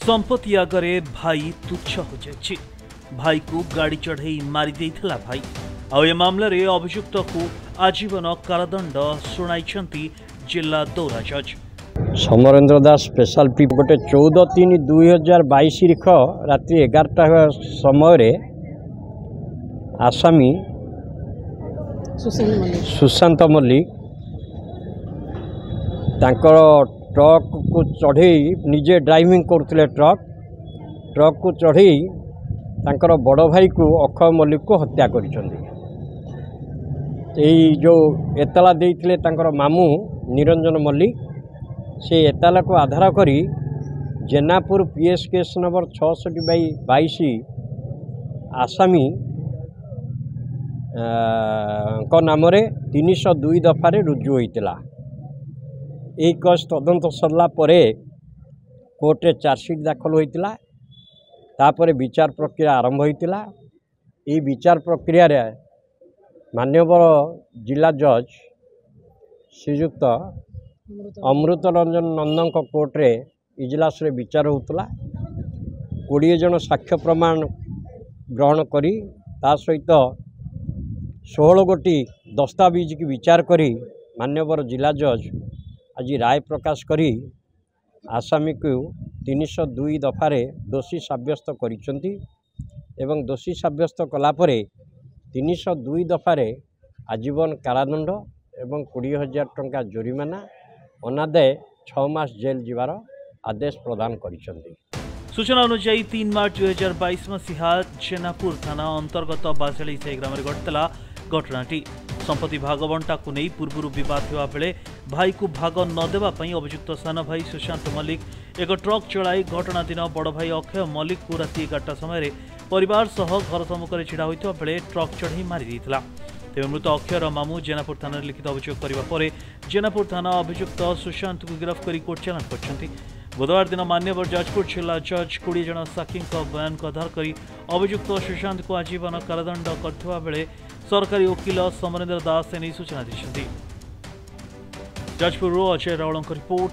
संपत्ति आगरे भाई तुच्छ हो जाए। भाई को गाड़ी चढ़ई मारी देइथिला भाई। आ मामला रे अभियुक्त को आजीवन कारादंड शुणाई जिला दौरा जज। समरेन्द्र दास स्पेशल पी गोटे 14/3/2022 तारीख रात्रि 11टा समय आसामी सुशांत मल्लिक तांकर ट्रक को चढ़ई निजे ड्राइविंग करते ट्रक को चढ़ई तांकर बड़ भाई को अक्षय मल्लिक को हत्या करिसेंती। जो एतला देइथिले तांकर मामू निरंजन मल्लिक से एतला को आधार करी जेनापुर पीएस केस नंबर 66/22 आसामी को नाम 302 दफारे रुजु होइतिला। यही केस तदंत सरला परे कोर्टे चार्जसीट दाखल होइतिला। तापर विचार प्रक्रिया आरंभ होइतिला। यही विचार प्रक्रिया रे माननीय जिला जज श्रीयुक्त अमृत रंजन नंदन कोर्टे इजलास रे विचार होता। 20 जन साक्ष्य प्रमाण ग्रहण करी ता सहित 16 गोटी दस्तावेज की विचार करी माननीय जिला जज आज राय प्रकाश करी आसामी को 302 दफारे दोषी साब्यस्त करिसेंती एवं दोषी साब्यस्त कलापरे 302 दफारे आजीवन कारादंड एवं 20,000 टंका जोरिमाना अनादे 6 मास जेल जीवार आदेश प्रदान करिसेंती। सूचना अनुसार 3 मार्च 2022 मसीहा जेनापुर थाना अंतर्गत बासेली से ग्राम घटला घटनाटी। संपत्ति भागबंटा को नहीं पूर्व बद होगा बेले भाई को भाग नदेवा अभियुक्त सान भाई सुशांत मल्लिक एक ट्रक चलाई घटना दिन बड़ भाई अक्षय मल्लिक को राति 11टा समय परिवार सह घर सम्मुख में छिड़ा होता बेले ट्रक चढ़ई मारी देइथिला। तेज मृत अक्षयर मामू जेनापुर थाना लिखित अभियोग करने जेनापुर थाना अभियुक्त सुशांत को गिरफ्त कर कोर्ट चालान कर बुधवार दिन मान्यवर जाजपुर जिला जज 20 जन साक्षी बयान को आधार कर अभियुक्त सुशांत को आजीवन कारादंड करथिबा बेले सरकारी वकील समरेन्द्र दास एने सूचना दी। जाजपुर अजय रावल रिपोर्ट।